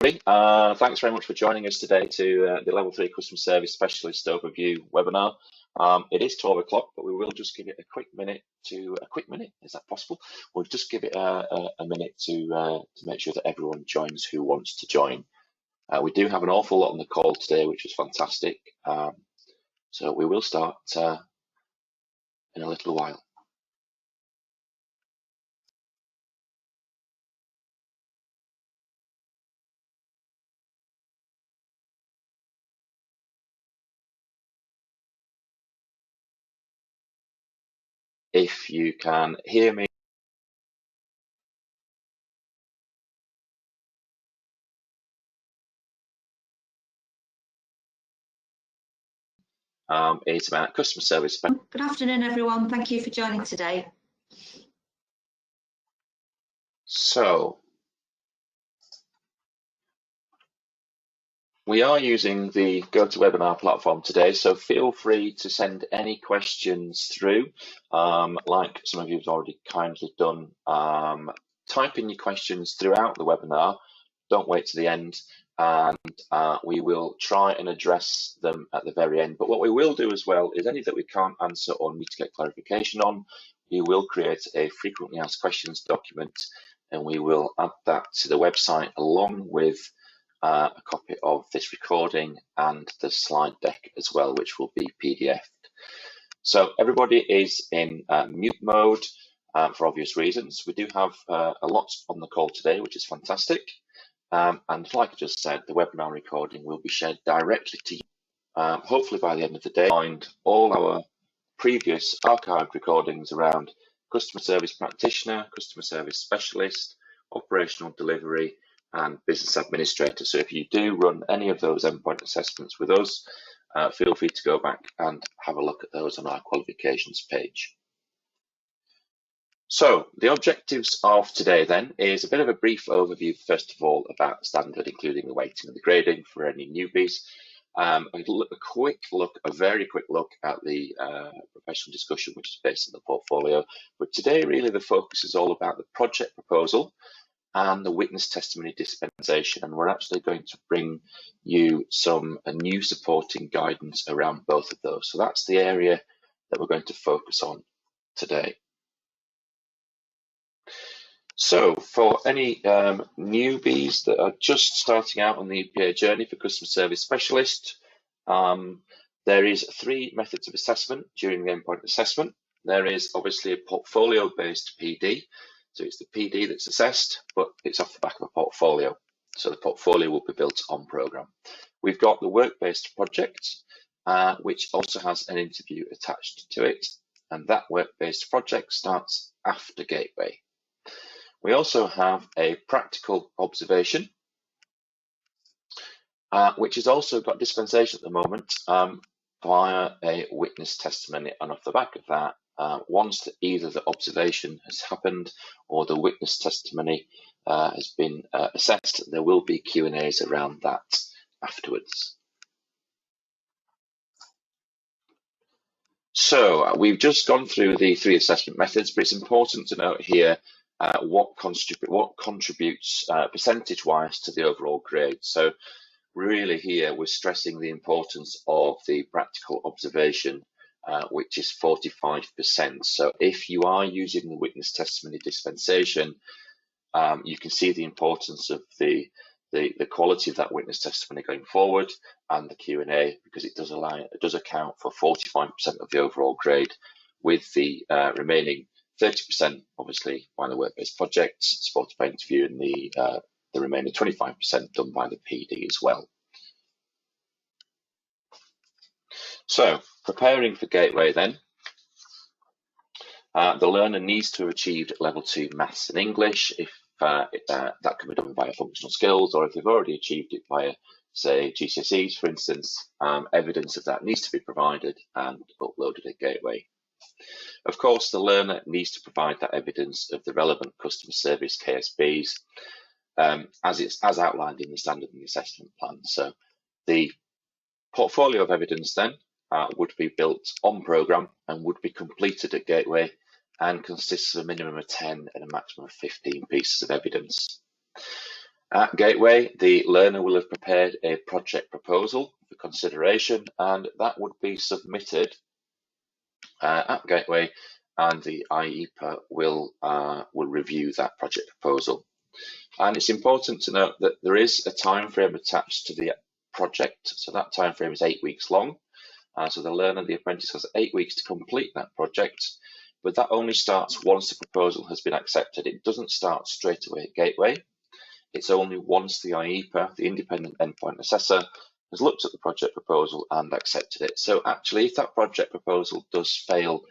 Thanks very much for joining us today to the Level 3 Customer Service Specialist Overview webinar. It is 12 o'clock, but we will just give it a quick minute, is that possible? We'll just give it a minute to make sure that everyone joins who wants to join. We do have an awful lot on the call today, which is fantastic. So we will start in a little while. If you can hear me, it's about customer service. Good afternoon, everyone. Thank you for joining today. So we are using the GoToWebinar platform today, so feel free to send any questions through, like some of you have already kindly done. Type in your questions throughout the webinar. Don't wait to the end, and we will try and address them at the very end. But what we will do as well is any that we can't answer or need to get clarification on, we will create a frequently asked questions document, and we will add that to the website along with a copy of this recording and the slide deck as well, which will be PDF'd. So everybody is in mute mode for obvious reasons. We do have a lot on the call today, which is fantastic. And like I just said, the webinar recording will be shared directly to you. Hopefully by the end of the day, find all our previous archived recordings around customer service practitioner, customer service specialist, operational delivery, and business administrator. So if you do run any of those endpoint assessments with us, feel free to go back and have a look at those on our qualifications page. So the objectives of today then is a bit of a brief overview, first of all, about the standard, including the weighting and the grading for any newbies. A very quick look at the professional discussion, which is based on the portfolio. But today, really, the focus is all about the project proposal and the witness testimony dispensation, and we're actually going to bring you some new supporting guidance around both of those. So that's the area that we're going to focus on today. So for any newbies that are just starting out on the EPA journey for customer service specialist, there is 3 methods of assessment during the endpoint assessment. There is obviously a portfolio-based PD. So it's the PD that's assessed, but it's off the back of a portfolio. So the portfolio will be built on program. We've got the work-based project, which also has an interview attached to it. And that work-based project starts after gateway. We also have a practical observation, which has also got dispensation at the moment via a witness testimony. And off the back of that, once either the observation has happened or the witness testimony has been assessed, there will be Q&As around that afterwards. So we've just gone through the 3 assessment methods, but it's important to note here what contributes percentage-wise to the overall grade. So really here we're stressing the importance of the practical observation, which is 45%. So if you are using the witness testimony dispensation, you can see the importance of the quality of that witness testimony going forward and the Q&A, because it does account for 45% of the overall grade, with the remaining 30% obviously by the work-based projects, supported by interview, and the remaining 25% done by the PD as well. So preparing for gateway then, the learner needs to have achieved level 2 maths and English, if that can be done via functional skills, or if they've already achieved it via, say, GCSEs, for instance, evidence of that needs to be provided and uploaded at gateway. Of course, the learner needs to provide that evidence of the relevant customer service KSBs as outlined in the standard and the assessment plan. So the portfolio of evidence then would be built on program and would be completed at gateway, and consists of a minimum of 10 and a maximum of 15 pieces of evidence. At Gateway, the learner will have prepared a project proposal for consideration, and that would be submitted at Gateway, and the IEPA will review that project proposal. And it's important to note that there is a time frame attached to the project, so that time frame is 8 weeks long. So the learner, the apprentice, has 8 weeks to complete that project, but that only starts once the proposal has been accepted. It doesn't start straight away at Gateway. It's only once the IEPA, the Independent Endpoint Assessor, has looked at the project proposal and accepted it. So actually, if that project proposal does fail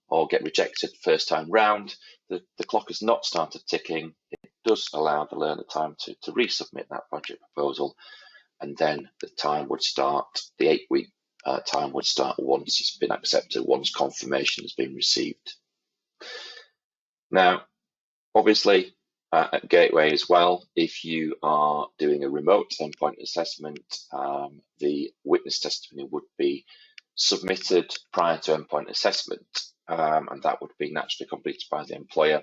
or get rejected first time round, the clock has not started ticking. It does allow the learner time to resubmit that project proposal, and then the time would start, the 8 week time would start once it's been accepted, once confirmation has been received. Now, obviously, at Gateway as well, if you are doing a remote endpoint assessment, the witness testimony would be submitted prior to endpoint assessment, and that would be naturally completed by the employer.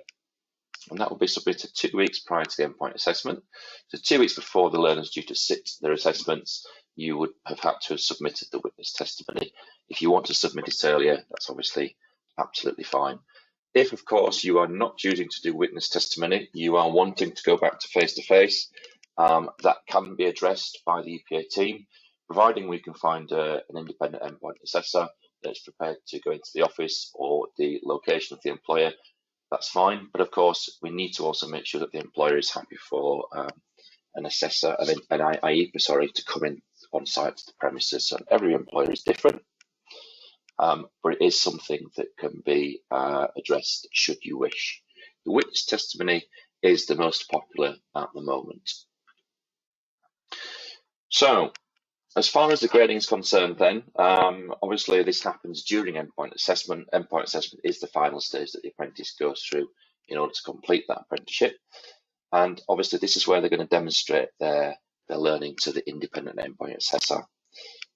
And that will be submitted 2 weeks prior to the endpoint assessment. So 2 weeks before the learner's due to sit their assessments, you would have had to have submitted the witness testimony. If you want to submit it earlier, that's obviously absolutely fine. If, of course, you are not choosing to do witness testimony, you are wanting to go back to face-to-face, that can be addressed by the EPA team, providing we can find an independent endpoint assessor that's prepared to go into the office or the location of the employer. That's fine, but of course, we need to also make sure that the employer is happy for an assessor, an IEPA, to come in on site to the premises. So every employer is different. But it is something that can be addressed should you wish. The witness testimony is the most popular at the moment. So, as far as the grading is concerned then, obviously this happens during endpoint assessment. Endpoint assessment is the final stage that the apprentice goes through in order to complete that apprenticeship. And obviously this is where they're going to demonstrate their learning to the independent endpoint assessor.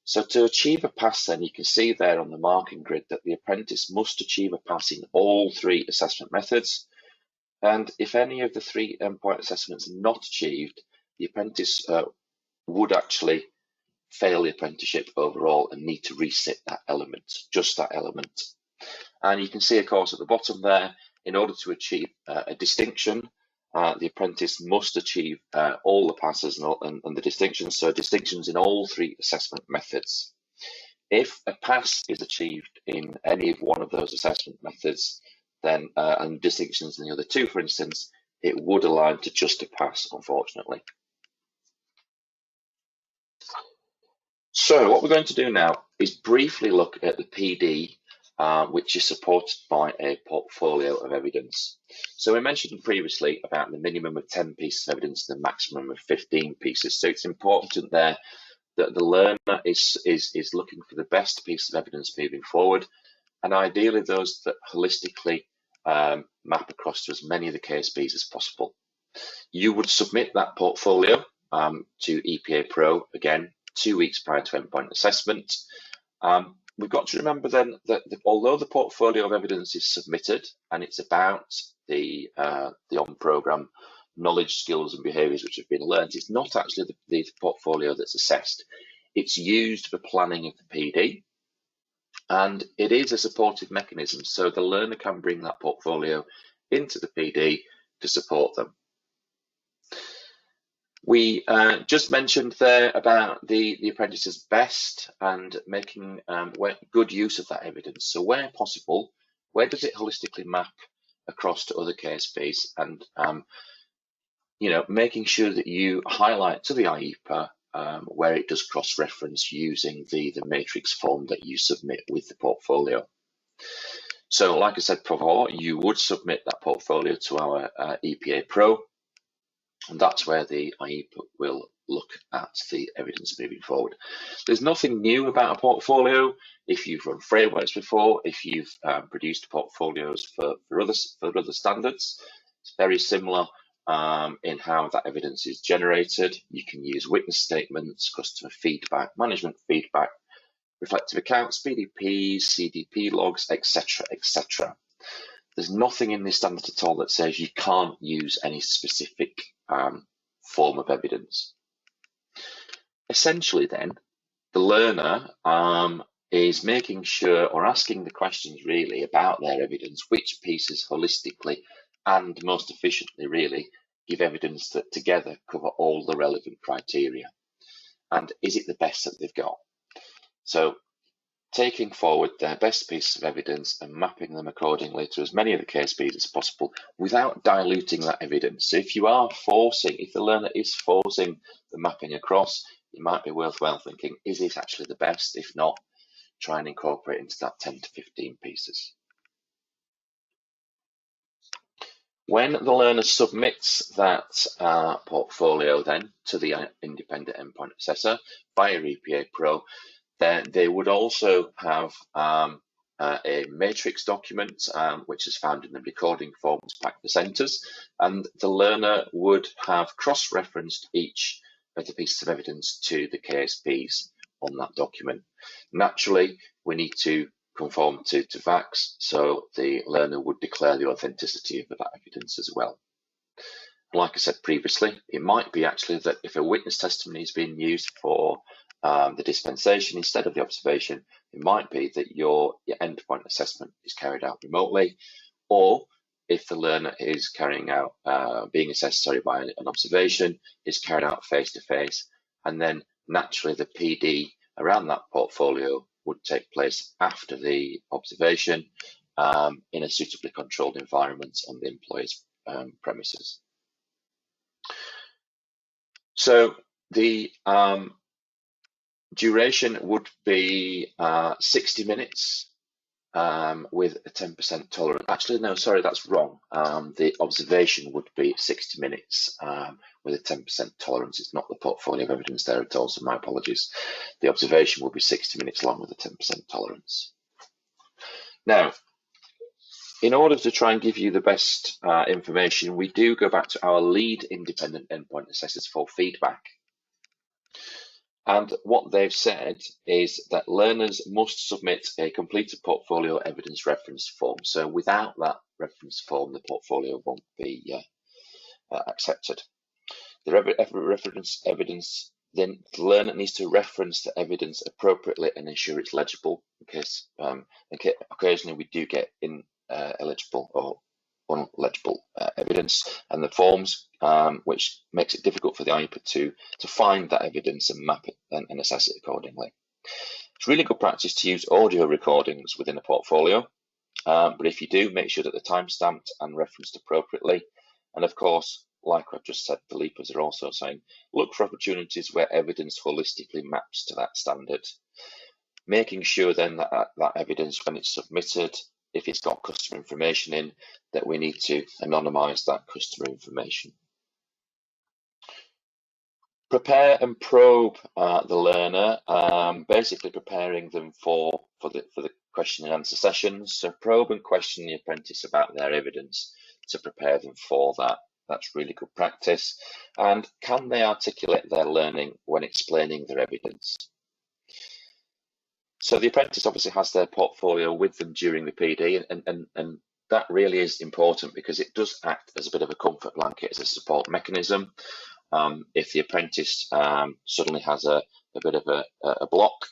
So to achieve a pass then, you can see there on the marking grid that the apprentice must achieve a pass in all 3 assessment methods. And if any of the 3 endpoint assessments are not achieved, the apprentice would actually fail the apprenticeship overall and need to resit that element, just that element. And you can see, of course, at the bottom there, in order to achieve a distinction, the apprentice must achieve all the passes and the distinctions, so distinctions in all 3 assessment methods. If a pass is achieved in any of one of those assessment methods, then and distinctions in the other 2, for instance, it would align to just a pass, unfortunately. So what we're going to do now is briefly look at the PD, which is supported by a portfolio of evidence. So we mentioned previously about the minimum of 10 pieces of evidence and the maximum of 15 pieces. So it's important there that the learner is looking for the best piece of evidence moving forward, and ideally those that holistically map across to as many of the KSBs as possible. You would submit that portfolio to EPA Pro, again, 2 weeks prior to endpoint assessment. We've got to remember then that although the portfolio of evidence is submitted and it's about the on-program knowledge, skills and behaviours which have been learned, it's not actually the portfolio that's assessed. It's used for planning of the PD, and it is a supportive mechanism, so the learner can bring that portfolio into the PD to support them. We just mentioned there about the apprentice's best and making good use of that evidence. So where possible, where does it holistically map across to other KSBs, and making sure that you highlight to the IEPA where it does cross-reference using the matrix form that you submit with the portfolio. So like I said before, you would submit that portfolio to our EPA Pro, and that's where the IEPA will look at the evidence moving forward. There's nothing new about a portfolio. If you've run frameworks before, if you've produced portfolios for other standards, it's very similar in how that evidence is generated. You can use witness statements, customer feedback, management feedback, reflective accounts, BDPs, CDP logs, etc., etc. There's nothing in this standard at all that says you can't use any specific form of evidence. Essentially then, the learner is making sure, or asking the questions really about their evidence, which pieces holistically and most efficiently really give evidence that together cover all the relevant criteria. And is it the best that they've got? So taking forward their best pieces of evidence and mapping them accordingly to as many of the KSPs as possible without diluting that evidence. So if the learner is forcing the mapping across, it might be worthwhile thinking, is it actually the best? If not, try and incorporate into that 10 to 15 pieces. When the learner submits that portfolio then to the independent endpoint assessor via EPA Pro, then they would also have a matrix document which is found in the recording forms pack presenters, and the learner would have cross-referenced each of the pieces of evidence to the KSPs on that document. Naturally, we need to conform to VAX, so the learner would declare the authenticity of that evidence as well. Like I said previously, it might be actually that if a witness testimony is being used for the dispensation instead of the observation, it might be that your endpoint assessment is carried out remotely, or if the learner is carrying out, being assessed by an observation, is carried out face-to-face, and then naturally the PD around that portfolio would take place after the observation in a suitably controlled environment on the employer's premises. So the duration would be 60 minutes with a 10% tolerance. Actually, no, sorry, that's wrong. The observation would be 60 minutes with a 10% tolerance. It's not the portfolio of evidence there at all, so my apologies. The observation will be 60 minutes long with a 10% tolerance. Now, in order to try and give you the best information, we do go back to our lead independent endpoint assessors for feedback. And what they've said is that learners must submit a completed portfolio evidence reference form. So without that reference form, the portfolio won't be accepted. The reference evidence, then the learner needs to reference the evidence appropriately and ensure it's legible, in case occasionally we do get illegible or unlegible evidence, and the forms, which makes it difficult for the IEPA to find that evidence and map it and assess it accordingly. It's really good practice to use audio recordings within a portfolio, but if you do, make sure that they're time-stamped and referenced appropriately. And of course, like I've just said, the LEPAs are also saying, look for opportunities where evidence holistically maps to that standard. Making sure then that that evidence, when it's submitted, if it's got customer information in, that we need to anonymize that customer information. Prepare and probe the learner, basically preparing them for the question and answer sessions. So probe and question the apprentice about their evidence to prepare them for that. That's really good practice. And can they articulate their learning when explaining their evidence? So the apprentice obviously has their portfolio with them during the PD, and that really is important because it does act as a bit of a comfort blanket, as a support mechanism. If the apprentice suddenly has a bit of a block,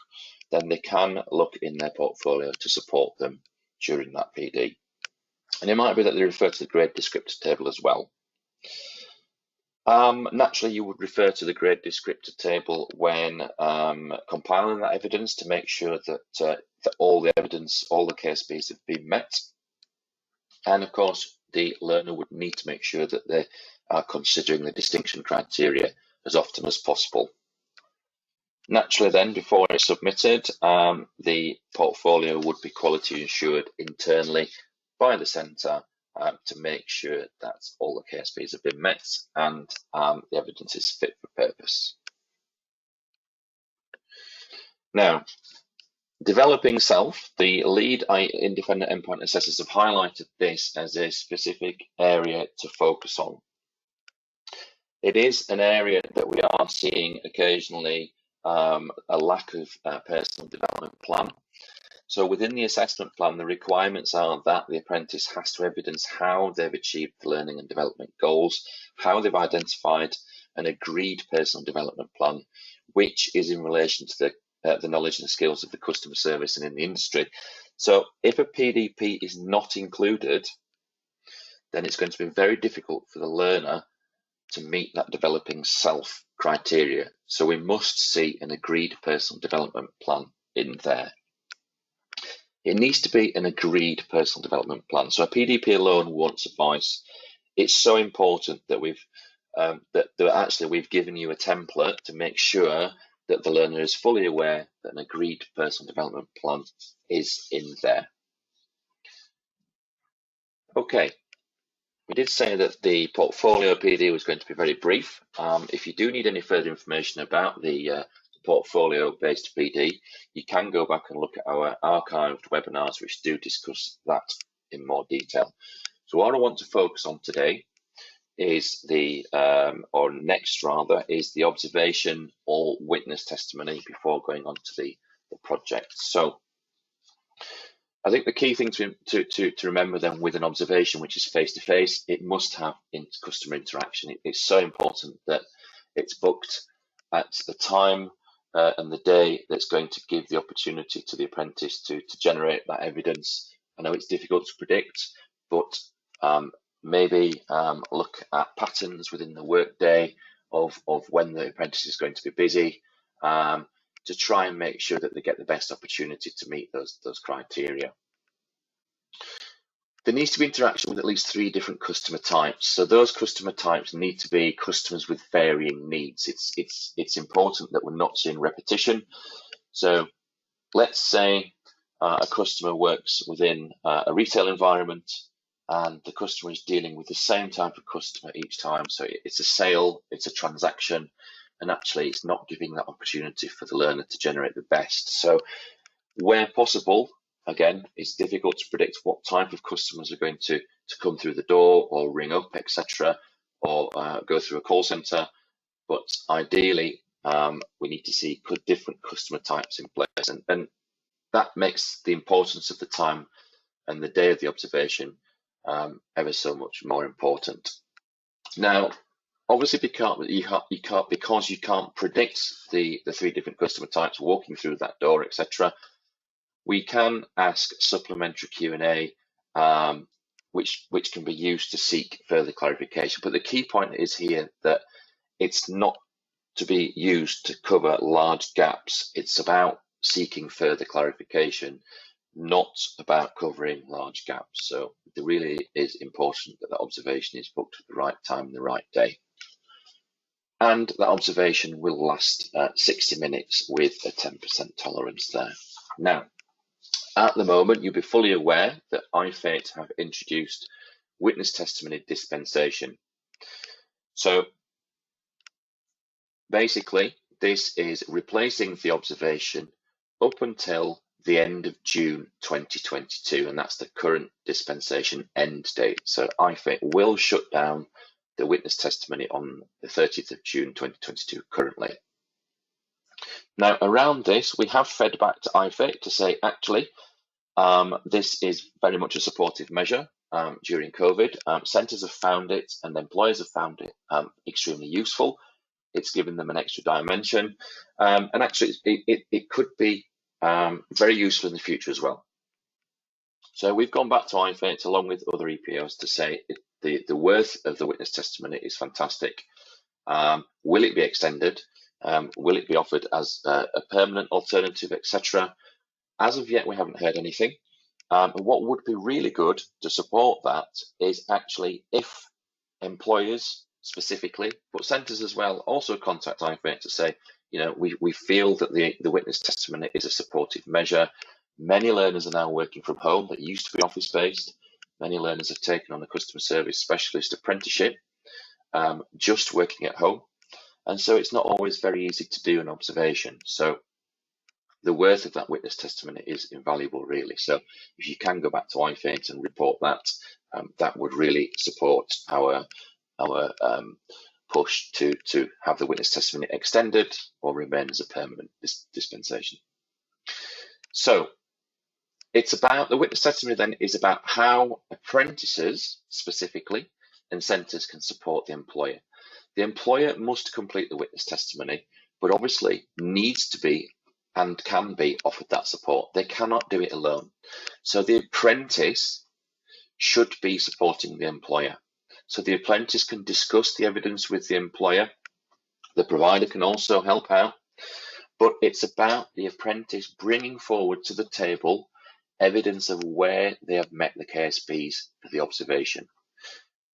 then they can look in their portfolio to support them during that PD. And it might be that they refer to the grade descriptor table as well. Naturally, you would refer to the grade descriptor table when compiling that evidence to make sure that all the evidence, all the KSPs have been met. And of course, the learner would need to make sure that they are considering the distinction criteria as often as possible. Naturally then, before it's submitted, the portfolio would be quality assured internally by the centre to make sure that all the KSPs have been met and the evidence is fit for purpose. Now, developing self, the lead independent endpoint assessors have highlighted this as a specific area to focus on. It is an area that we are seeing occasionally a lack of personal development plan. So within the assessment plan, the requirements are that the apprentice has to evidence how they've achieved the learning and development goals, how they've identified an agreed personal development plan, which is in relation to the knowledge and skills of the customer service and in the industry. So if a PDP is not included, then it's going to be very difficult for the learner to meet that developing self criteria. So we must see an agreed personal development plan in there. It needs to be an agreed personal development plan. So a PDP alone won't suffice. It's so important that we've given you a template to make sure that the learner is fully aware that an agreed personal development plan is in there. Okay, we did say that the portfolio PD was going to be very brief. If you do need any further information about the portfolio-based PD, you can go back and look at our archived webinars, which do discuss that in more detail. So what I want to focus on today is the observation or witness testimony before going on to the project. So I think the key thing to remember then with an observation, which is face-to-face, it must have customer interaction. It's so important that it's booked at the time and the day that's going to give the opportunity to the apprentice to generate that evidence. I know it's difficult to predict, but maybe look at patterns within the workday of when the apprentice is going to be busy, to try and make sure that they get the best opportunity to meet those criteria. There needs to be interaction with at least 3 different customer types. So those customer types need to be customers with varying needs. It's important that we're not seeing repetition. So let's say a customer works within a retail environment, and the customer is dealing with the same type of customer each time. So it's a sale, it's a transaction, and actually it's not giving that opportunity for the learner to generate the best. So where possible, again, it's difficult to predict what type of customers are going to come through the door or ring up, etc., or go through a call center. But ideally, we need to see different customer types in place, and that makes the importance of the time and the day of the observation ever so much more important. Now, obviously, because you can't predict the 3 different customer types walking through that door, etc., we can ask supplementary Q&A, which can be used to seek further clarification. But the key point is here that it's not to be used to cover large gaps. It's about seeking further clarification, not about covering large gaps. So it really is important that the observation is booked at the right time and the right day. And that observation will last 60 minutes with a 10% tolerance there. Now, at the moment, you'll be fully aware that IFATE have introduced witness testimony dispensation. So basically, this is replacing the observation up until the end of June 2022, and that's the current dispensation end date. So IFATE will shut down the witness testimony on the 30th of June 2022 currently. Now, around this, we have fed back to IFATE to say, actually, this is very much a supportive measure during COVID. Centres have found it and employers have found it extremely useful. It's given them an extra dimension, and actually it could be very useful in the future as well. So we've gone back to IFATE along with other EPOs to say the worth of the witness testimony is fantastic. Will it be extended? Will it be offered as a permanent alternative, etc.? As of yet, we haven't heard anything. What would be really good to support that is actually if employers specifically, but centres as well, also contact IFATE to say, we feel that the witness testimony is a supportive measure. Many learners are now working from home that used to be office-based. Many learners have taken on a customer service specialist apprenticeship, just working at home. And so it's not always very easy to do an observation. So the worth of that witness testimony is invaluable, really. So if you can go back to IFATE and report that, that would really support our push to have the witness testimony extended or remain as a permanent dispensation. So it's about the witness testimony then is about how apprentices specifically and centres can support the employer. The employer must complete the witness testimony, but obviously needs to be and can be offered that support. They cannot do it alone. So the apprentice should be supporting the employer. So the apprentice can discuss the evidence with the employer. The provider can also help out, but it's about the apprentice bringing forward to the table evidence of where they have met the KSPs for the observation.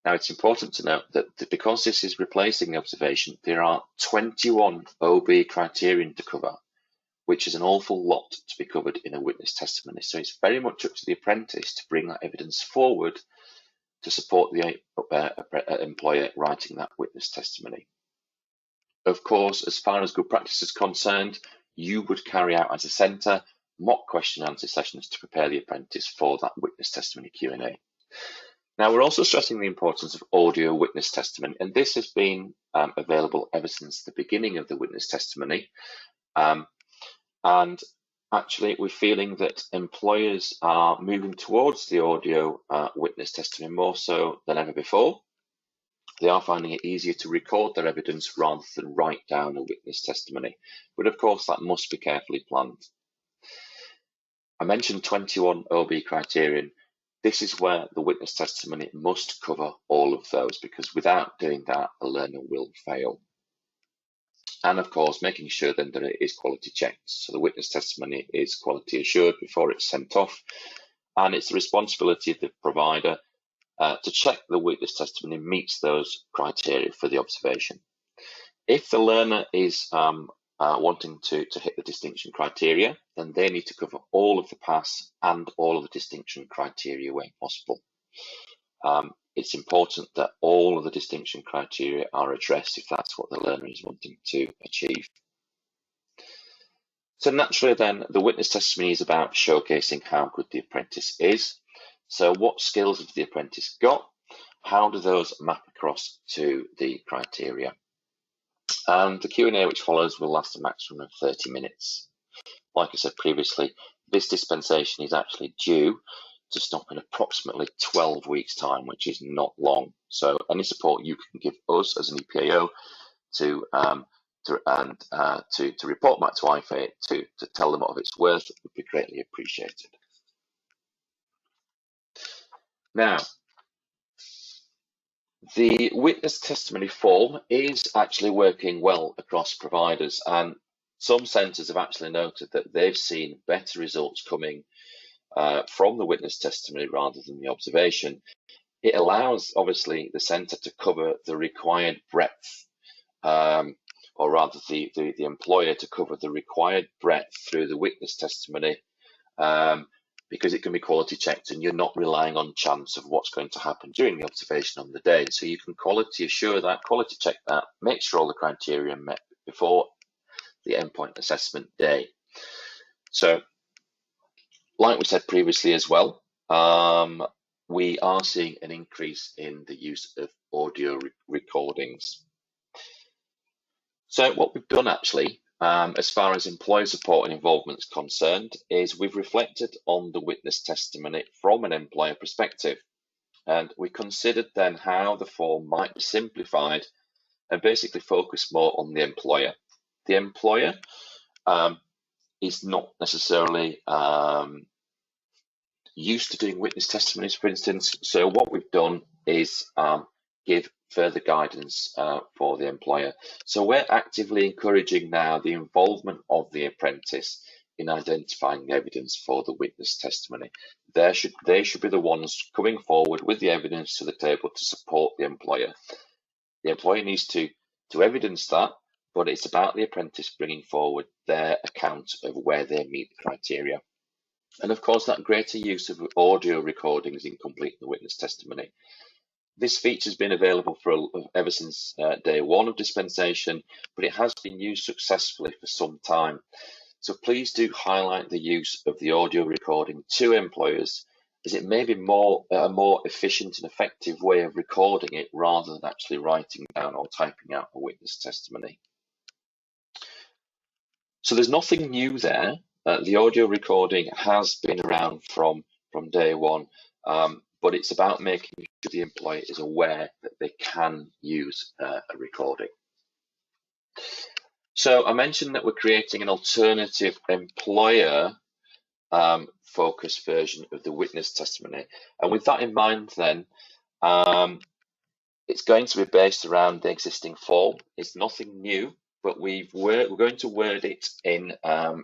Now, it's important to note that because this is replacing the observation, there are 21 OB criterion to cover, which is an awful lot to be covered in a witness testimony. So it's very much up to the apprentice to bring that evidence forward to support the employer writing that witness testimony. Of course, as far as good practice is concerned, you would carry out as a centre mock question and answer sessions to prepare the apprentice for that witness testimony Q&A. Now, we're also stressing the importance of audio witness testimony, and this has been available ever since the beginning of the witness testimony. And actually, we're feeling that employers are moving towards the audio witness testimony more so than ever before. They are finding it easier to record their evidence rather than write down a witness testimony. But of course, that must be carefully planned. I mentioned 21 OB criterion. This is where the witness testimony must cover all of those, because without doing that, the learner will fail. And of course, making sure then that it is quality checked. So the witness testimony is quality assured before it's sent off. And it's the responsibility of the provider to check the witness testimony meets those criteria for the observation. If the learner is wanting to hit the distinction criteria, then they need to cover all of the pass and all of the distinction criteria where possible. It's important that all of the distinction criteria are addressed if that's what the learner is wanting to achieve. So naturally then, the witness testimony is about showcasing how good the apprentice is. So what skills have the apprentice got? How do those map across to the criteria? And the Q&A which follows will last a maximum of 30 minutes. Like I said previously, this dispensation is actually due to stop in approximately 12 weeks' time, which is not long. So any support you can give us as an EPAO to report back to IFA to tell them what it's worth would be greatly appreciated. Now, the witness testimony form is actually working well across providers, and some centres have actually noted that they've seen better results coming from the witness testimony rather than the observation. It allows, obviously, the centre to cover the required breadth, or rather the employer to cover the required breadth through the witness testimony, because it can be quality checked and you're not relying on chance of what's going to happen during the observation on the day. So you can quality assure that, quality check that, make sure all the criteria are met before the endpoint assessment day. So, like we said previously as well, we are seeing an increase in the use of audio recordings. So what we've done actually, as far as employer support and involvement is concerned, is we've reflected on the witness testimony from an employer perspective. And we considered then how the form might be simplified and basically focus more on the employer. The employer is not necessarily used to doing witness testimonies, for instance. So what we've done is give further guidance for the employer. So we're actively encouraging now the involvement of the apprentice in identifying evidence for the witness testimony. They should be the ones coming forward with the evidence to the table to support the employer. The employer needs to evidence that, but it's about the apprentice bringing forward their account of where they meet the criteria. And of course, that greater use of audio recordings in completing the witness testimony. This feature has been available ever since day one of dispensation, but it has been used successfully for some time. So please do highlight the use of the audio recording to employers, as it may be a more efficient and effective way of recording it rather than actually writing down or typing out a witness testimony. So there's nothing new there. The audio recording has been around from day one, but it's about making sure the employer is aware that they can use a recording. So I mentioned that we're creating an alternative employer focused version of the witness testimony. And with that in mind then, it's going to be based around the existing form. It's nothing new, but we're going to word it in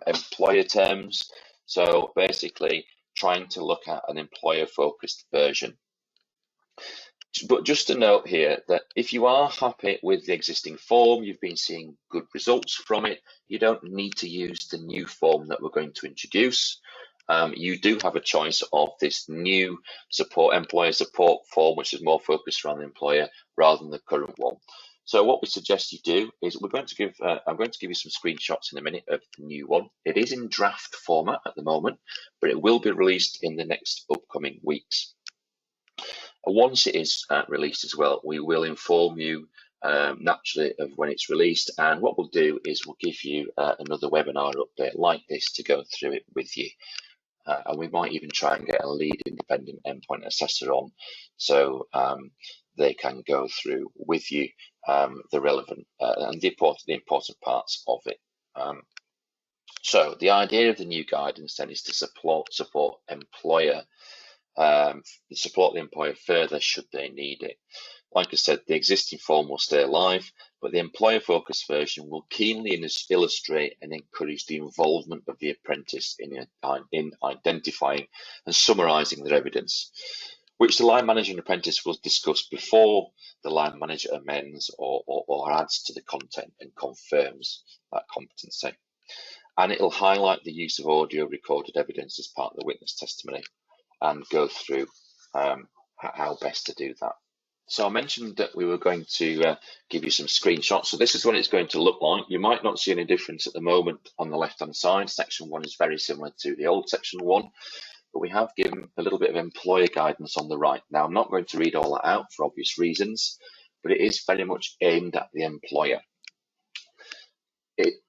employer terms. So basically trying to look at an employer focused version. But just a note here that if you are happy with the existing form, you've been seeing good results from it, you don't need to use the new form that we're going to introduce. You do have a choice of this new employer support form, which is more focused around the employer rather than the current one. So what we suggest you do is I'm going to give you some screenshots in a minute of the new one. It is in draft format at the moment, but it will be released in the next upcoming weeks. Once it is released as well, we will inform you naturally of when it's released, and what we'll do is we'll give you another webinar update like this to go through it with you. And we might even try and get a lead independent endpoint assessor on, so they can go through with you the relevant and the important parts of it. So the idea of the new guidance then is to support employer, support the employer further should they need it. Like I said, the existing form will stay alive, but the employer-focused version will keenly illustrate and encourage the involvement of the apprentice in identifying and summarising their evidence, which the line manager and apprentice will discuss before the line manager amends or adds to the content and confirms that competency. And it'll highlight the use of audio recorded evidence as part of the witness testimony and go through how best to do that. So I mentioned that we were going to give you some screenshots. So this is what it's going to look like. You might not see any difference at the moment on the left-hand side. Section 1 is very similar to the old Section 1, but we have given a little bit of employer guidance on the right. Now, I'm not going to read all that out for obvious reasons, but it is very much aimed at the employer.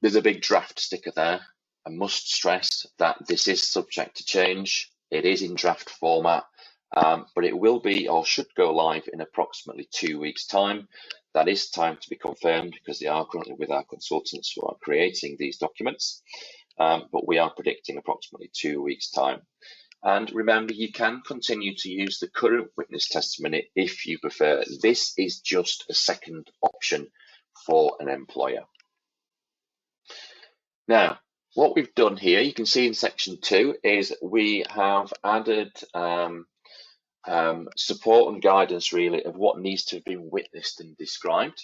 There's a big draft sticker there. I must stress that this is subject to change. It is in draft format. But it will be or should go live in approximately 2 weeks' time. That is time to be confirmed because they are currently with our consultants who are creating these documents. But we are predicting approximately 2 weeks' time. And remember, you can continue to use the current witness testimony if you prefer. This is just a second option for an employer. Now, what we've done here, you can see in Section 2, is we have added support and guidance really of what needs to have been witnessed and described.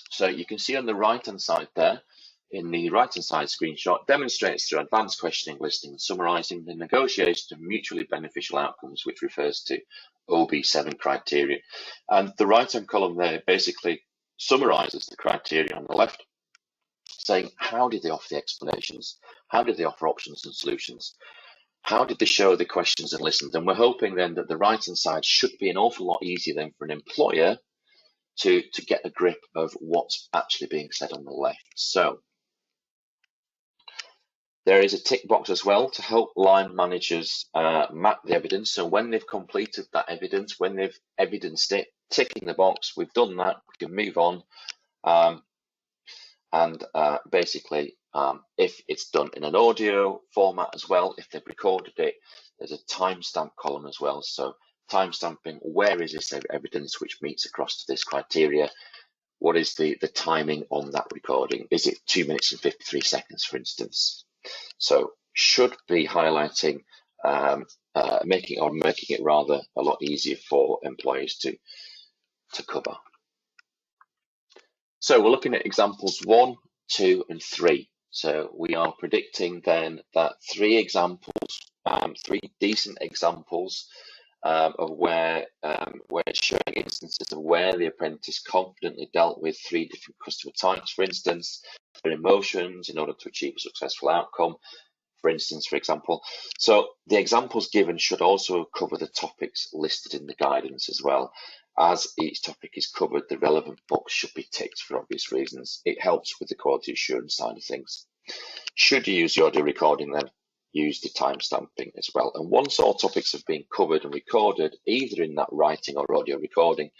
So you can see on the right hand side there, in the right hand side screenshot, demonstrates through advanced questioning, listening and summarising the negotiation of mutually beneficial outcomes, which refers to OB7 criteria. And the right hand column there basically summarises the criteria on the left, saying how did they offer the explanations, how did they offer options and solutions, how did they show the questions and listened? And we're hoping then that the right-hand side should be an awful lot easier then for an employer to get a grip of what's actually being said on the left. So there is a tick box as well to help line managers map the evidence. So when they've completed that evidence, when they've evidenced it, ticking the box, we've done that, we can move on. Basically, if it's done in an audio format as well, if they've recorded it, there's a timestamp column as well. So timestamping, where is this evidence which meets across to this criteria? What is the timing on that recording? Is it 2 minutes and 53 seconds, for instance? So should be highlighting, making it rather a lot easier for employers to cover. So we're looking at examples 1, 2, and 3. So we are predicting then that 3 examples, 3 decent examples of where it's showing instances of where the apprentice confidently dealt with 3 different customer types, for instance, their emotions in order to achieve a successful outcome, for example. So the examples given should also cover the topics listed in the guidance as well. As each topic is covered, the relevant box should be ticked for obvious reasons. It helps with the quality assurance side of things. Should you use the audio recording then, use the timestamping as well. And once all topics have been covered and recorded, either in that writing or audio recording,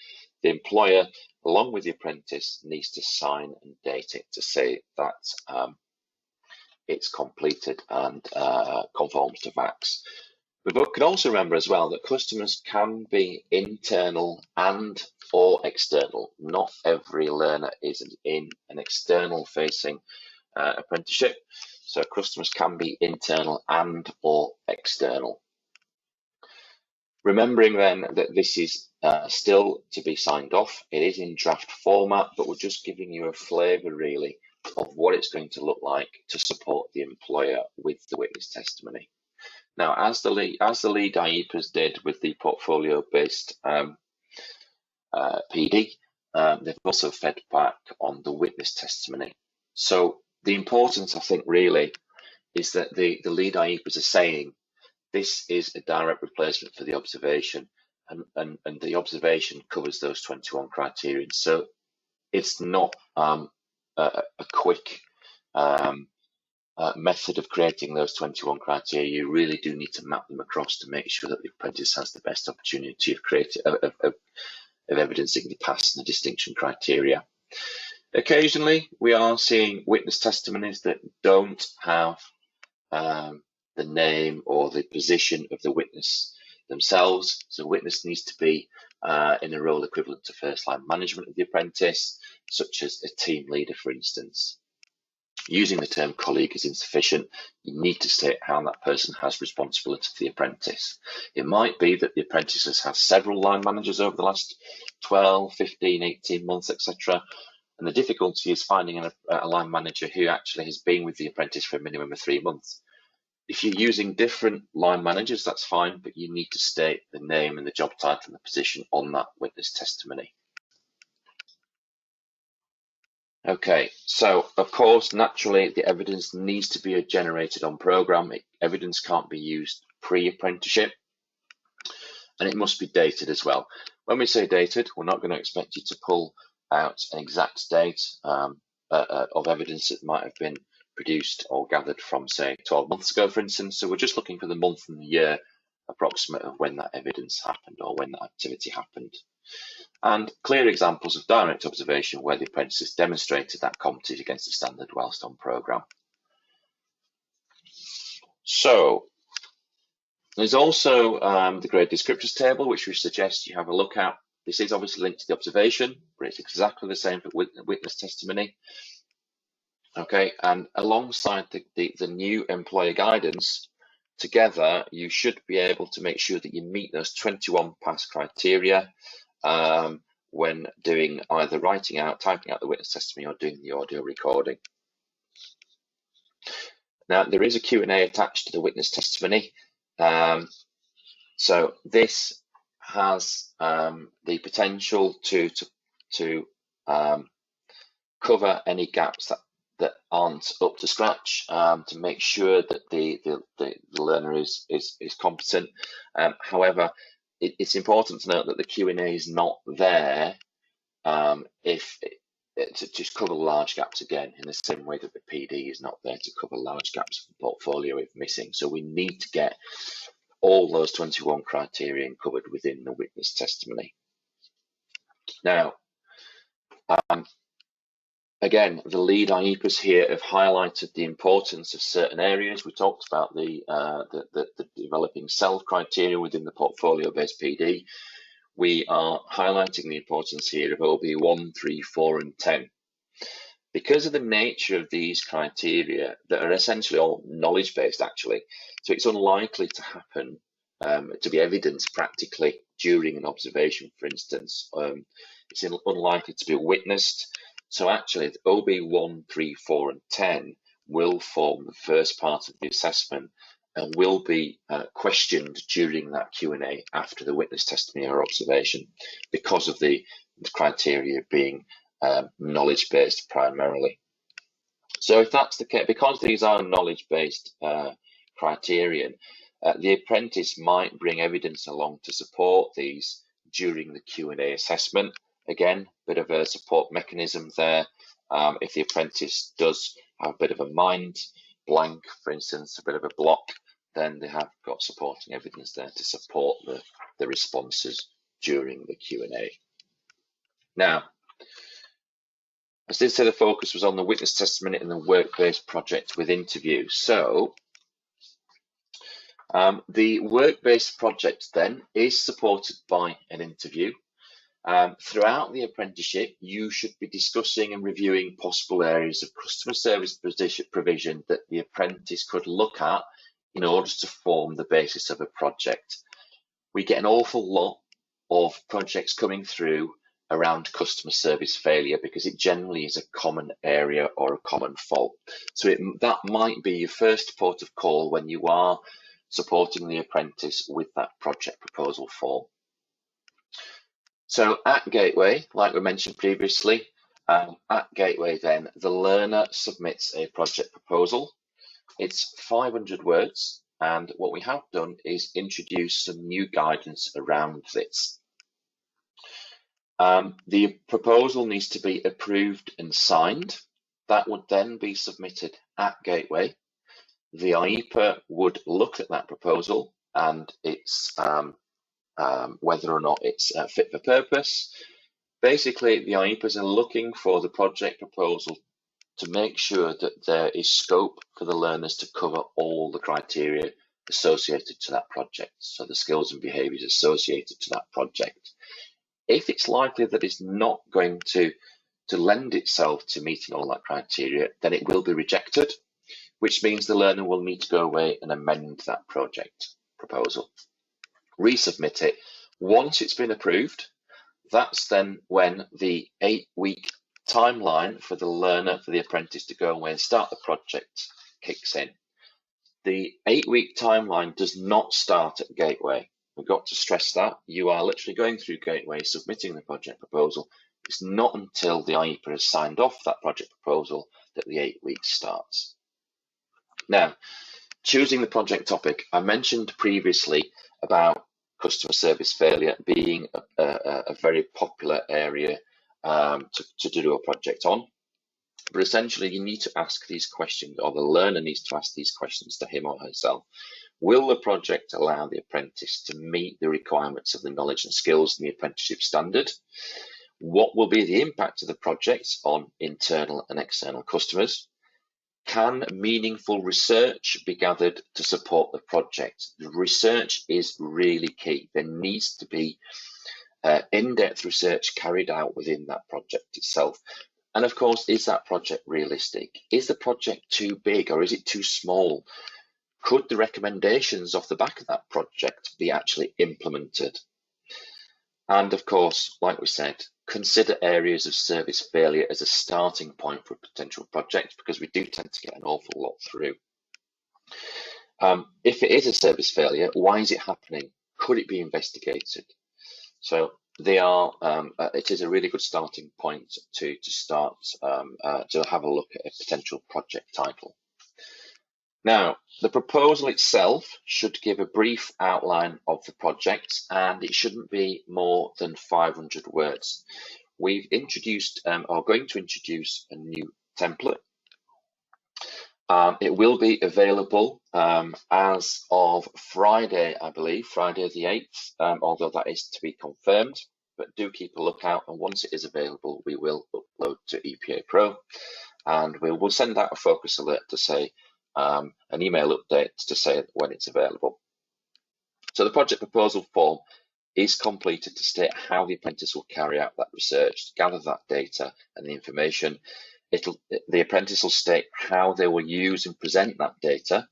the employer, along with the apprentice, needs to sign and date it to say that it's completed and conforms to VAX. We can also remember as well that customers can be internal and or external. Not every learner is in an external facing apprenticeship. So customers can be internal and or external. Remembering then that this is still to be signed off. It is in draft format, but we're just giving you a flavour really of what it's going to look like to support the employer with the witness testimony. Now, as the lead IEPers did with the portfolio-based PD, they've also fed back on the witness testimony. So the importance, I think, really is that the lead IEPers are saying this is a direct replacement for the observation, and the observation covers those 21 criteria. So it's not a quick method of creating those 21 criteria. You really do need to map them across to make sure that the apprentice has the best opportunity of evidencing the pass and the distinction criteria. Occasionally, we are seeing witness testimonies that don't have the name or the position of the witness themselves. So witness needs to be in a role equivalent to first line management of the apprentice, such as a team leader, for instance. Using the term colleague is insufficient. You need to state how that person has responsibility for the apprentice. It might be that the apprentice has had several line managers over the last 12, 15, 18 months, etc. And the difficulty is finding a line manager who actually has been with the apprentice for a minimum of 3 months. If you're using different line managers, that's fine, but you need to state the name and the job title and the position on that witness testimony. Okay, so of course, naturally, the evidence needs to be generated on program. Evidence can't be used pre-apprenticeship, and it must be dated as well. When we say dated, we're not going to expect you to pull out an exact date of evidence that might have been produced or gathered from, say, 12 months ago, for instance. So we're just looking for the month and the year approximate of when that evidence happened or when that activity happened. And clear examples of direct observation where the apprentice has demonstrated that competed against the standard whilst on programme. So there's also the grade descriptors table, which we suggest you have a look at. This is obviously linked to the observation, but it's exactly the same for witness testimony. Okay, and alongside the new employer guidance, together you should be able to make sure that you meet those 21 pass criteria when doing either writing out, typing out the witness testimony or doing the audio recording. Now, there is a Q&A attached to the witness testimony. So this has the potential to cover any gaps that aren't up to scratch, to make sure that the learner is competent. However, it's important to note that the Q&A is not there to just cover large gaps again, in the same way that the PD is not there to cover large gaps of the portfolio if missing. So we need to get all those 21 criteria covered within the witness testimony. Now, again, the lead IEPers here have highlighted the importance of certain areas. We talked about the developing self criteria within the portfolio-based PD. We are highlighting the importance here of OB 1, 3, 4, and 10. Because of the nature of these criteria that are essentially all knowledge-based, actually, so it's unlikely to happen, to be evidenced practically during an observation, for instance. It's unlikely to be witnessed. So actually, OB 1, 3, 4, and 10 will form the first part of the assessment and will be questioned during that Q&A after the witness testimony or observation, because of the criteria being knowledge-based primarily. So if that's the case, because these are knowledge-based criterion, the apprentice might bring evidence along to support these during the Q&A assessment. Again, bit of a support mechanism there. If the apprentice does have a bit of a mind blank, for instance, a bit of a block, then they have got supporting evidence there to support the responses during the Q&A. Now, I did say the focus was on the witness testimony and the work-based project with interview. So the work-based project then is supported by an interview. Throughout the apprenticeship, you should be discussing and reviewing possible areas of customer service provision that the apprentice could look at in order to form the basis of a project. We get an awful lot of projects coming through around customer service failure because it generally is a common area or a common fault. So that might be your first port of call when you are supporting the apprentice with that project proposal form. So at Gateway, like we mentioned previously, at Gateway then, the learner submits a project proposal. It's 500 words, and what we have done is introduce some new guidance around this. The proposal needs to be approved and signed. That would then be submitted at Gateway. The IEPA would look at that proposal and its whether or not it's fit for purpose. Basically, the IEPAs are looking for the project proposal to make sure that there is scope for the learners to cover all the criteria associated to that project, so the skills and behaviours associated to that project. If it's likely that it's not going to lend itself to meeting all that criteria, then it will be rejected, which means the learner will need to go away and amend that project proposal, resubmit it. Once it's been approved, that's then when the 8-week timeline for the learner, for the apprentice to go away and start the project kicks in. The 8-week timeline does not start at Gateway. We've got to stress that. You are literally going through Gateway, submitting the project proposal. It's not until the IEPA has signed off that project proposal that the 8 weeks starts. Now, choosing the project topic, I mentioned previously about customer service failure being a very popular area to do a project on. But essentially, you need to ask these questions, or the learner needs to ask these questions to him or herself. Will the project allow the apprentice to meet the requirements of the knowledge and skills in the apprenticeship standard? What will be the impact of the project on internal and external customers? Can meaningful research be gathered to support the project? The research is really key. There needs to be in-depth research carried out within that project itself. And of course, is that project realistic? Is the project too big or is it too small? Could the recommendations off the back of that project be actually implemented? And of course, like we said, consider areas of service failure as a starting point for a potential project, because we do tend to get an awful lot through. If it is a service failure, why is it happening? Could it be investigated? So they are. It is a really good starting point to start to have a look at a potential project title. Now, the proposal itself should give a brief outline of the project, and it shouldn't be more than 500 words. We've introduced, or going to introduce, a new template. It will be available as of Friday, I believe, Friday the 8th, although that is to be confirmed, but do keep a lookout, and once it is available, we will upload to EPA Pro, and we will send out a focus alert to say, an email update to say when it's available. So the project proposal form is completed to state how the apprentice will carry out that research, gather that data and the information. The apprentice will state how they will use and present that data,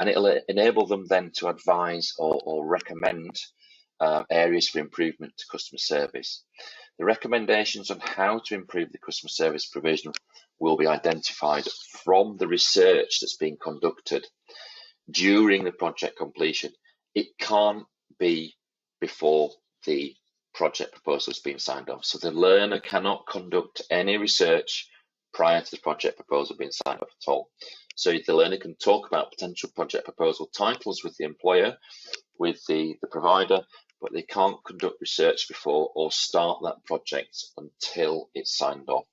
and it'll enable them then to advise or recommend areas for improvement to customer service. The recommendations on how to improve the customer service provision will be identified from the research that's being conducted during the project completion. It can't be before the project proposal has been signed off. So the learner cannot conduct any research prior to the project proposal being signed off at all. So the learner can talk about potential project proposal titles with the employer, with the provider, but they can't conduct research before or start that project until it's signed off.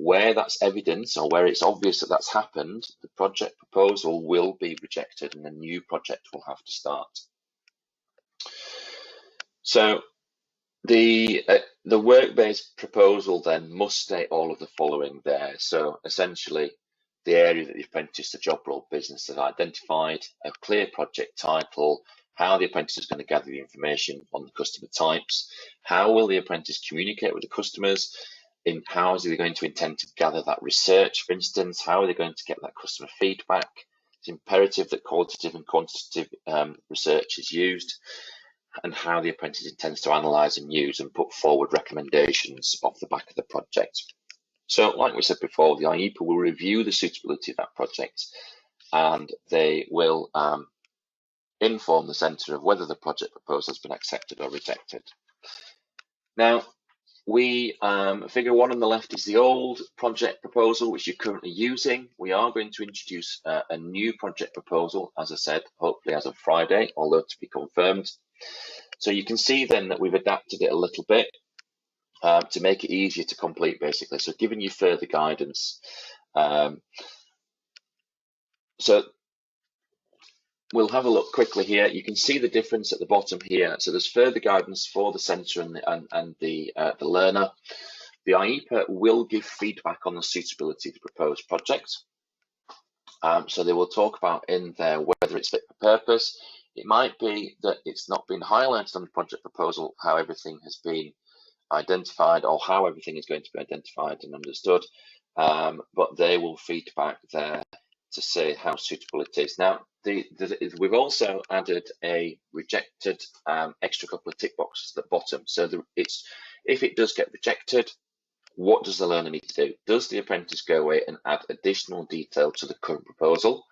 where that's evidence or where it's obvious that that's happened, the project proposal will be rejected and a new project will have to start. So the work-based proposal then must state all of the following there. So essentially, the area that the apprentice, the job role, business has identified, a clear project title, how the apprentice is going to gather the information on the customer types, how will the apprentice communicate with the customers, how is he going to intend to gather that research, for instance, how are they going to get that customer feedback. It's imperative that qualitative and quantitative research is used, and how the apprentice intends to analyse and use and put forward recommendations off the back of the project. So like we said before, the IEPA will review the suitability of that project, and they will inform the centre of whether the project proposal has been accepted or rejected. Now, figure 1 on the left is the old project proposal which you're currently using. We are going to introduce a new project proposal, as I said, hopefully as of Friday, although to be confirmed. So you can see then that we've adapted it a little bit to make it easier to complete, basically. So giving you further guidance. So we'll have a look quickly here. You can see the difference at the bottom here. So there's further guidance for the centre and the learner. The IEPA will give feedback on the suitability of the proposed project. So they will talk about in there whether it's fit for purpose. It might be that it's not been highlighted on the project proposal how everything has been identified or how everything is going to be identified and understood, but they will feedback there to say how suitable it is. Now, we've also added a rejected extra couple of tick boxes at the bottom. So if it does get rejected, what does the learner need to do? Does the apprentice go away and add additional detail to the current proposal?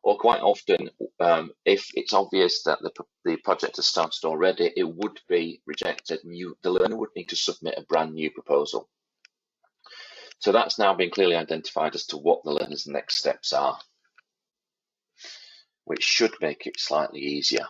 Or quite often, if it's obvious that the project has started already, it would be rejected and the learner would need to submit a brand new proposal. So that's now been clearly identified as to what the learner's next steps are, which should make it slightly easier.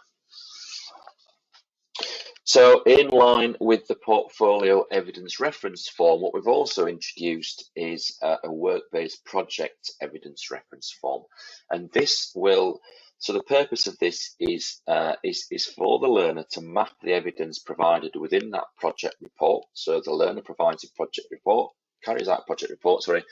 So in line with the portfolio evidence reference form, what we've also introduced is a work-based project evidence reference form. And this will, so the purpose of this is for the learner to map the evidence provided within that project report. So the learner provides a project report, carries out a project report, sorry,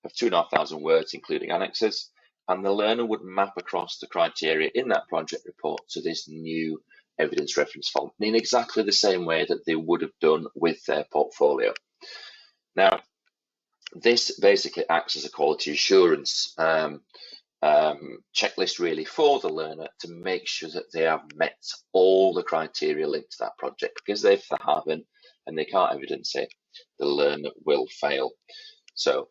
of 2,500 words, including annexes, and the learner would map across the criteria in that project report to this new evidence reference form in exactly the same way that they would have done with their portfolio. Now, this basically acts as a quality assurance checklist really for the learner to make sure that they have met all the criteria linked to that project, because if they haven't and they can't evidence it, the learner will fail. So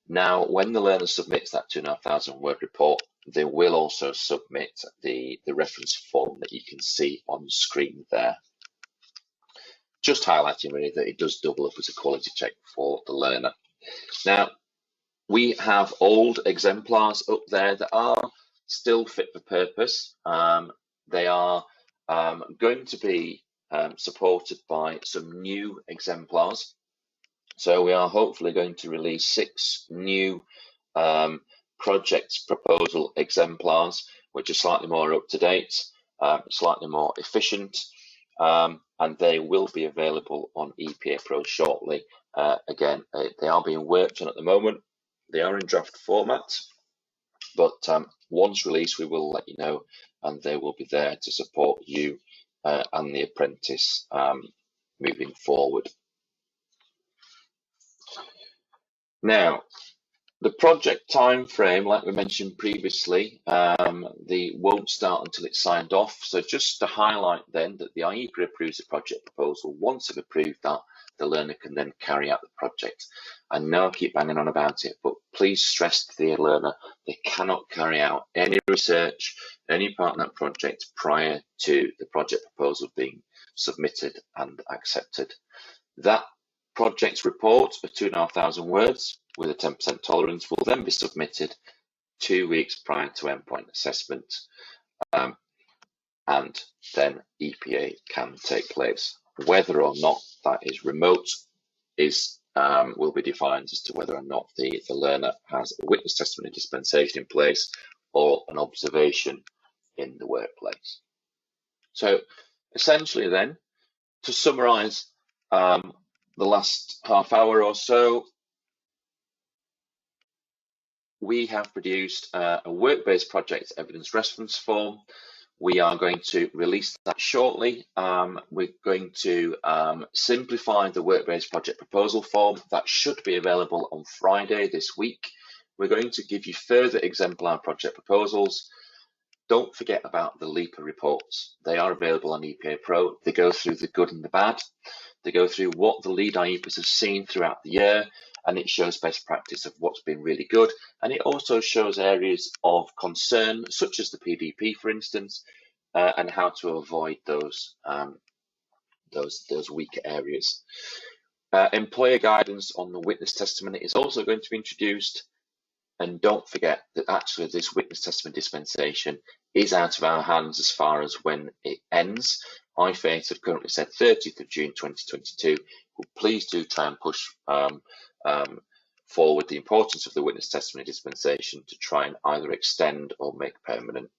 now when the learner submits that 2,500 word report, they will also submit the reference form that you can see on the screen there. Just highlighting really that it does double up as a quality check for the learner. Now, we have old exemplars up there that are still fit for purpose. They are going to be supported by some new exemplars. So we are hopefully going to release 6 new project proposal exemplars, which are slightly more up to date, slightly more efficient, and they will be available on EPA Pro shortly. Again, they are being worked on at the moment. They are in draft format, but once released, we will let you know, and they will be there to support you and the apprentice moving forward. Now, the project time frame, like we mentioned previously, they won't start until it's signed off. So just to highlight then that the IEPA approves the project proposal. Once they've approved that, the learner can then carry out the project. I know I keep banging on about it, but please stress to the learner they cannot carry out any research, any part of that project prior to the project proposal being submitted and accepted. That project report of 2,500 words with a 10% tolerance will then be submitted 2 weeks prior to endpoint assessment, and then EPA can take place. Whether or not that is remote is will be defined as to whether or not the learner has a witness testimony dispensation in place or an observation in the workplace. So essentially then, to summarise the last half hour or so, we have produced a work-based project evidence reference form. We are going to release that shortly. We're going to simplify the work-based project proposal form. That should be available on Friday this week. We're going to give you further exemplar project proposals. Don't forget about the LEPA reports. They are available on EPA Pro. They go through the good and the bad. They go through what the lead IEPers have seen throughout the year, and it shows best practice of what's been really good. And it also shows areas of concern, such as the PDP, for instance, and how to avoid those weaker areas. Employer guidance on the witness testimony is also going to be introduced. And don't forget that actually this witness testimony dispensation is out of our hands as far as when it ends. IFATE have currently said 30th of June 2022. Well, please do try and push forward the importance of the witness testimony dispensation to try and either extend or make permanent.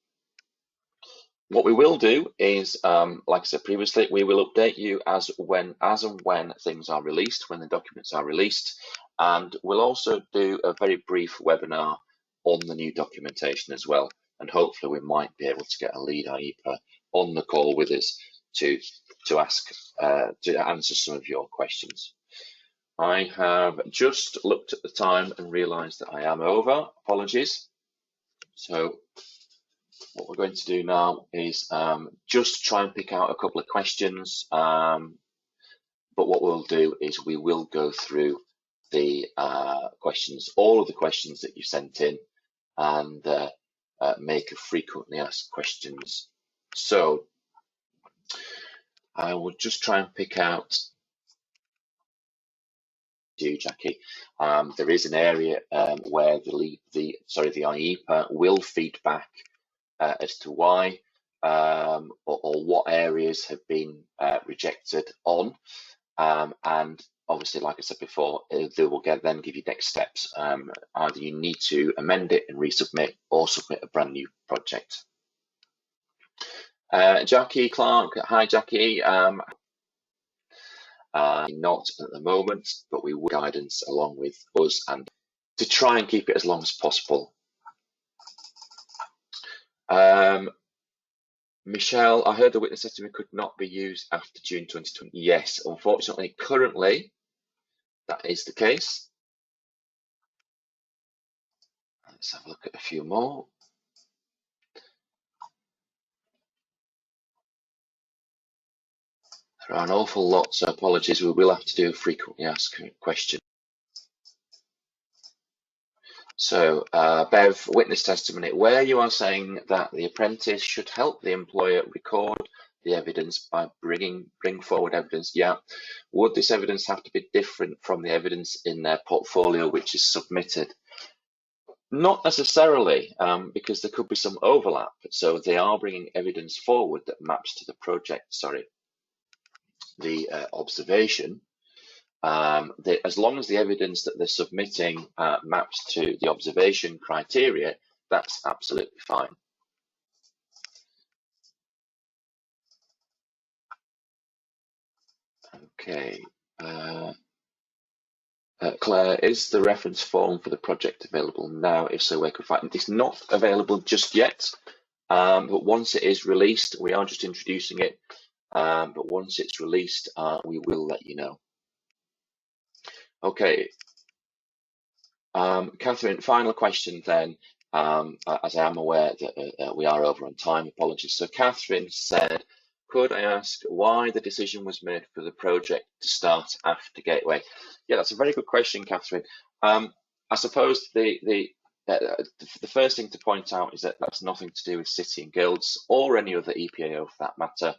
What we will do is, like I said previously, we will update you as and when things are released, when the documents are released, and we'll also do a very brief webinar on the new documentation as well. And hopefully we might be able to get a lead IEPA on the call with us to answer some of your questions. I have just looked at the time and realised that I am over. Apologies. So what we're going to do now is just try and pick out a couple of questions. But what we'll do is we will go through the questions, all of the questions that you sent in, and make a frequently asked questions. So I will just try and pick out you, Jackie. There is an area where the IEPA will feed back as to why or what areas have been rejected on, and obviously, like I said before, they will then give you next steps. Either you need to amend it and resubmit, or submit a brand new project. Jackie Clark, hi Jackie. Not at the moment, but we will guidance along with us and to try and keep it as long as possible. Michelle, I heard the witness testimony could not be used after June 2020. Yes, unfortunately, currently that is the case. Let's have a look at a few more. There are an awful lot, so apologies. We will have to do a frequently asked question. So, Bev, witness testimony, where you are saying that the apprentice should help the employer record the evidence by bring forward evidence. Yeah, would this evidence have to be different from the evidence in their portfolio which is submitted? Not necessarily, because there could be some overlap. So they are bringing evidence forward that maps to the project, the observation. As long as the evidence that they're submitting maps to the observation criteria, that's absolutely fine. Okay. Claire, is the reference form for the project available now? If so, where could I find it? It's not available just yet, but once it is released, we are just introducing it. But once it's released, we will let you know. Okay. Catherine, final question then, as I am aware that we are over on time, apologies. So Catherine said, could I ask why the decision was made for the project to start after Gateway? Yeah, that's a very good question, Catherine. I suppose the first thing to point out is that that's nothing to do with City and Guilds or any other EPAO for that matter.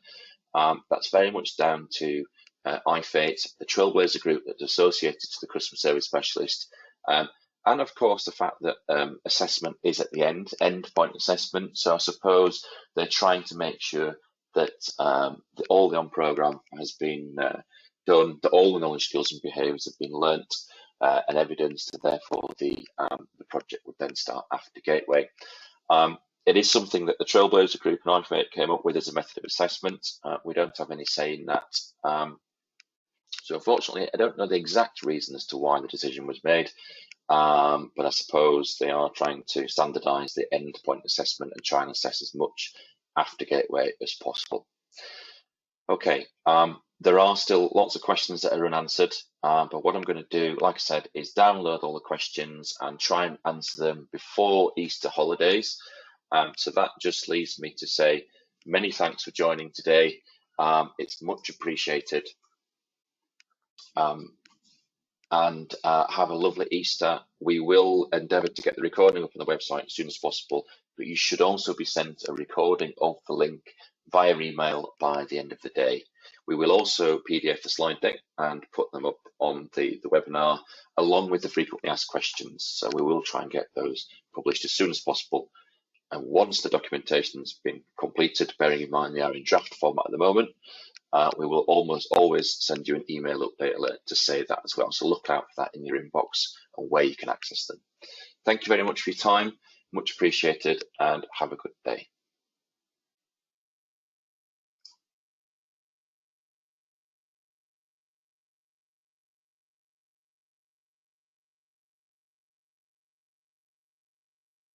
That's very much down to IFATE, the Trailblazer group that's associated to the Customer Service Specialist, and of course the fact that assessment is at the endpoint assessment. So I suppose they're trying to make sure that all the on-programme has been done, that all the knowledge, skills and behaviours have been learnt and evidenced, and therefore the project would then start after Gateway. It is something that the Trailblazer Group and IFMate came up with as a method of assessment. We don't have any say in that. So unfortunately, I don't know the exact reason as to why the decision was made, but I suppose they are trying to standardise the endpoint assessment and try and assess as much after Gateway as possible. Okay, there are still lots of questions that are unanswered, but what I'm going to do, like I said, is download all the questions and try and answer them before Easter holidays. So that just leaves me to say many thanks for joining today. It's much appreciated. And have a lovely Easter. We will endeavour to get the recording up on the website as soon as possible, but you should also be sent a recording of the link via email by the end of the day. We will also PDF the slide deck and put them up on the webinar along with the frequently asked questions. So we will try and get those published as soon as possible. And once the documentation has been completed, bearing in mind they are in draft format at the moment, we will almost always send you an email update alert to say that as well. So look out for that in your inbox and where you can access them. Thank you very much for your time, much appreciated, and have a good day.